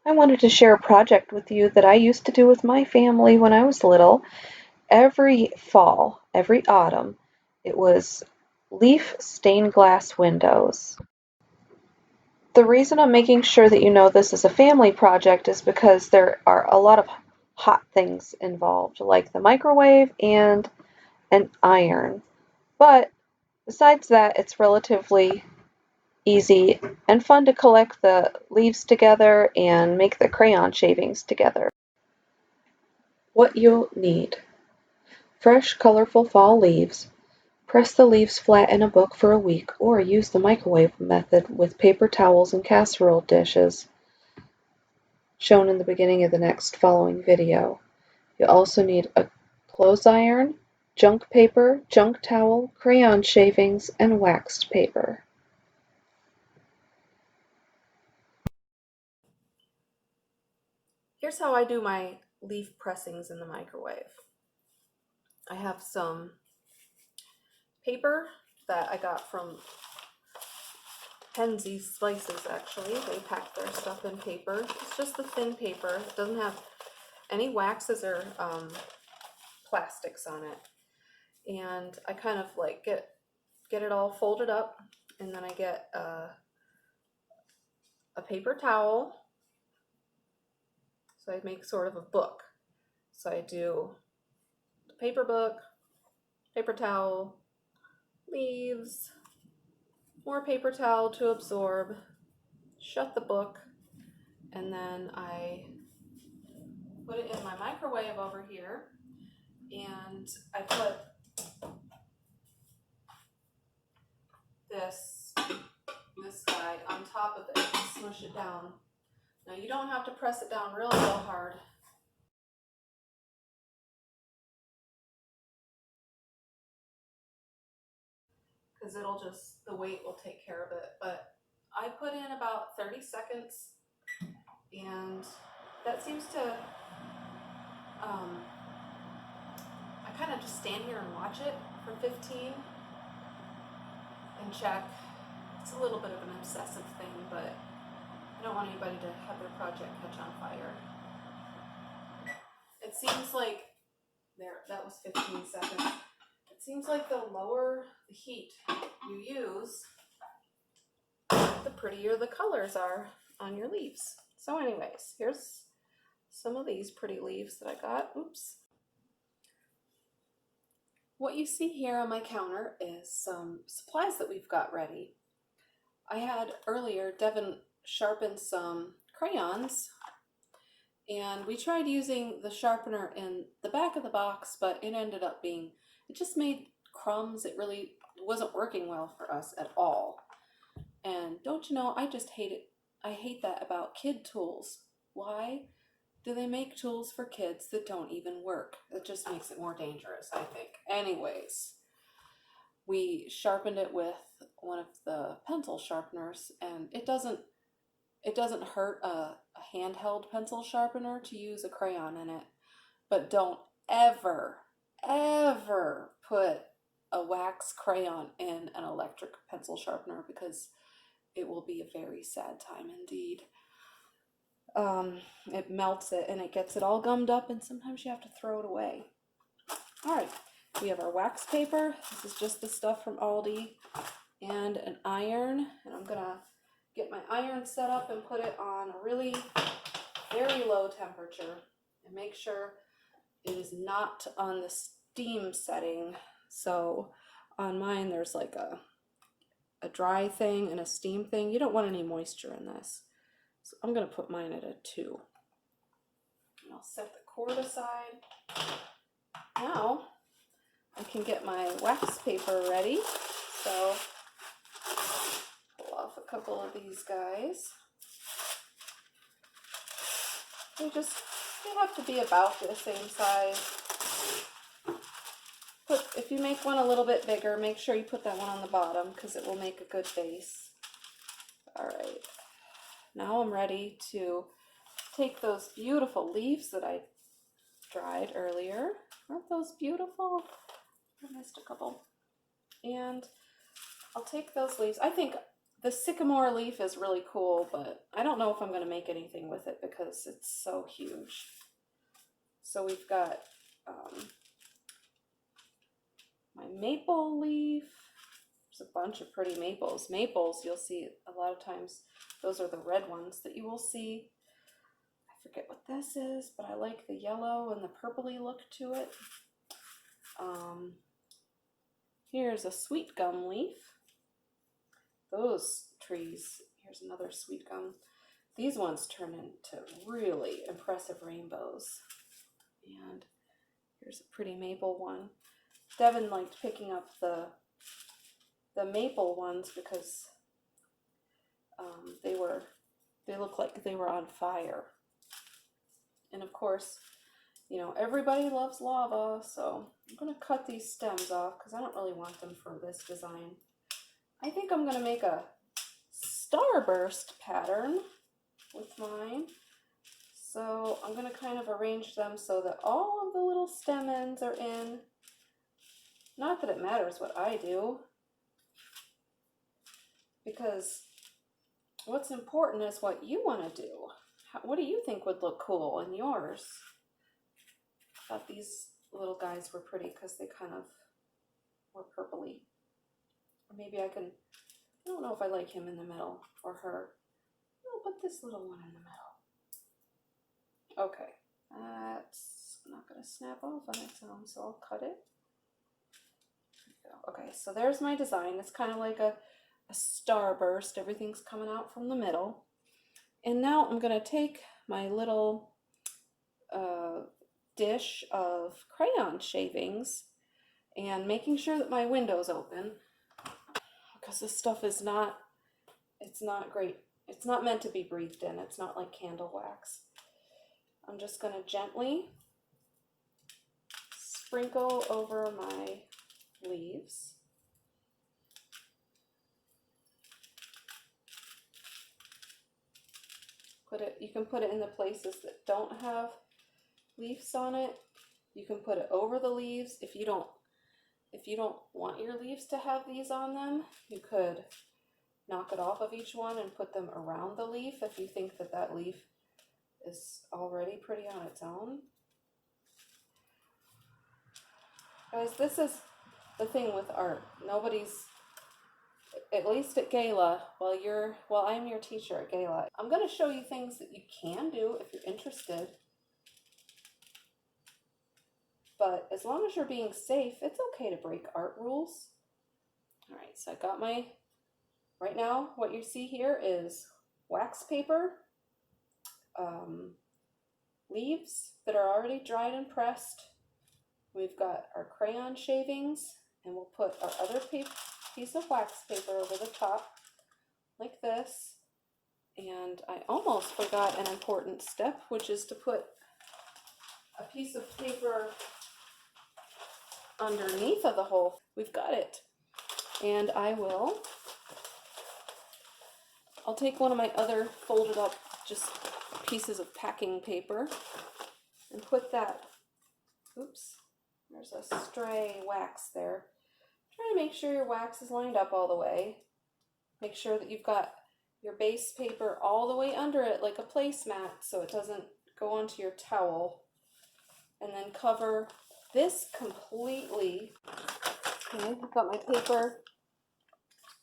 I wanted to share a project with you that I used to do with my family when I was little. Every fall, every autumn, it was leaf stained glass windows. The reason I'm making sure that you know this is a family project is because there are a lot of hot things involved, like the microwave and an iron. But besides that, it's relatively easy and fun to collect the leaves together and make the crayon shavings together. What you'll need: fresh, colorful fall leaves. Press the leaves flat in a book for a week, or use the microwave method with paper towels and casserole dishes, shown in the beginning of the next following video. You'll also need a clothes iron, junk paper, junk towel, crayon shavings, and waxed paper. Here's how I do my leaf pressings in the microwave. I have some paper that I got from Penzeys Spices, actually. They pack their stuff in paper. It's just the thin paper. It doesn't have any waxes or plastics on it. And I kind of like get it all folded up, and then I get a paper towel. So I make sort of a book. So I do the paper book, paper towel, leaves, more paper towel to absorb, shut the book, and then I put it in my microwave over here, and I put this guy on top of it and smush it down. Now you don't have to press it down real hard. Because the weight will take care of it. But I put in about 30 seconds, and that seems to, I kind of just stand here and watch it for 15 and check. It's a little bit of an obsessive thing, but I don't want anybody to have their project catch on fire. It seems like, that was 15 seconds. It seems like the lower the heat you use, the prettier the colors are on your leaves. So anyways, here's some of these pretty leaves that I got. Oops. What you see here on my counter is some supplies that we've got ready. I had earlier Devin sharpen some crayons, and we tried using the sharpener in the back of the box, but it just made crumbs. It really wasn't working well for us at all. And don't you know, I just hate it. I hate that about kid tools. Why do they make tools for kids that don't even work? It just makes it more dangerous, I think. Anyways, we sharpened it with one of the pencil sharpeners, and it doesn't hurt a handheld pencil sharpener to use a crayon in it. But don't ever, ever put a wax crayon in an electric pencil sharpener, because it will be a very sad time indeed. It melts it and it gets it all gummed up, and sometimes you have to throw it away. All right, we have our wax paper. This is just the stuff from Aldi, and an iron. And I'm gonna get my iron set up and put it on a really very low temperature, and make sure it is not on the steam setting. So on mine, there's like a dry thing and a steam thing. You don't want any moisture in this. So I'm going to put mine at a 2. And I'll set the cord aside. Now I can get my wax paper ready. So pull off a couple of these guys. They have to be about the same size. If you make one a little bit bigger, make sure you put that one on the bottom, because it will make a good base. All right. Now I'm ready to take those beautiful leaves that I dried earlier. Aren't those beautiful? I missed a couple. And I'll take those leaves. I think The sycamore leaf is really cool, but I don't know if I'm going to make anything with it because it's so huge. So we've got my maple leaf. There's a bunch of pretty maples. Maples, you'll see a lot of times, those are the red ones that you will see. I forget what this is, but I like the yellow and the purpley look to it. Here's a sweet gum leaf. Those trees, here's another sweet gum. These ones turn into really impressive rainbows. And here's a pretty maple one. Devin liked picking up the maple ones because they look like they were on fire. And of course, you know, everybody loves lava, so I'm going to cut these stems off because I don't really want them for this design. I think I'm going to make a starburst pattern with mine. So I'm going to kind of arrange them so that all of the little stem ends are in. Not that it matters what I do, because what's important is what you want to do. What do you think would look cool in yours? I thought these little guys were pretty because they kind of were purpley. Or maybe I don't know if I like him in the middle or her. I'll put this little one in the middle. Okay, that's not going to snap off on its own, so I'll cut it. Okay, so there's my design. It's kind of like a starburst. Everything's coming out from the middle. And now I'm going to take my little dish of crayon shavings and making sure that my window's open, because this stuff is not, it's not great. It's not meant to be breathed in. It's not like candle wax. I'm just going to gently sprinkle over my leaves. You can put it in the places that don't have leaves on it. You can put it over the leaves. If you don't want your leaves to have these on them, you could knock it off of each one and put them around the leaf if you think that leaf is already pretty on its own. Guys, this is the thing with art. Nobody's, at least at Gala, while I'm your teacher at Gala, I'm going to show you things that you can do if you're interested. But as long as you're being safe, it's okay to break art rules. All right, so I got right now what you see here is wax paper, leaves that are already dried and pressed. We've got our crayon shavings, and we'll put our other piece of wax paper over the top, like this. And I almost forgot an important step, which is to put a piece of paper underneath of the hole. We've got it. And I'll take one of my other folded up just pieces of packing paper and put that, oops, there's a stray wax there. Try to make sure your wax is lined up all the way. Make sure that you've got your base paper all the way under it like a placemat so it doesn't go onto your towel. And then cover this completely. Okay, I've got my paper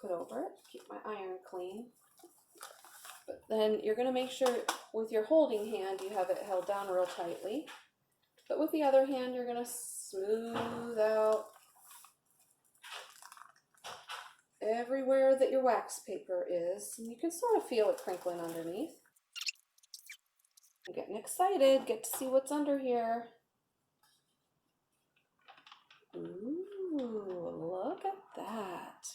put over it, keep my iron clean. But then you're going to make sure with your holding hand you have it held down real tightly. But with the other hand you're going to smooth out everywhere that your wax paper is. And you can sort of feel it crinkling underneath. I'm getting excited. Get to see what's under here. Ooh, look at that.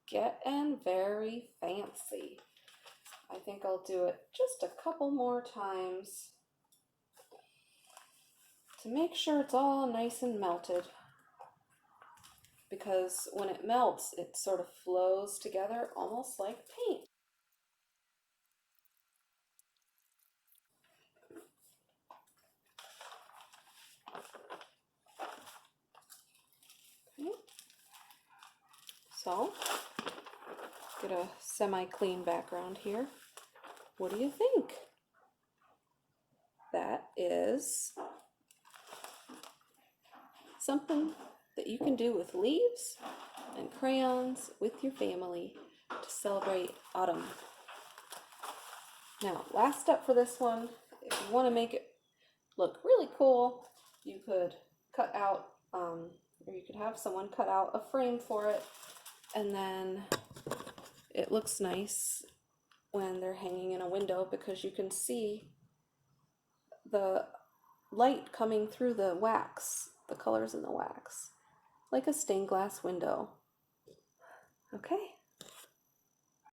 Getting very fancy. I think I'll do it just a couple more times to make sure it's all nice and melted. Because when it melts, it sort of flows together almost like paint. Okay. So Get a semi-clean background here. What do you think? That is something that you can do with leaves and crayons with your family to celebrate autumn. Now, last step for this one, if you want to make it look really cool, you could cut out, or you could have someone cut out a frame for it, and then it looks nice when they're hanging in a window because you can see the light coming through the wax, the colors in the wax, like a stained glass window. Okay,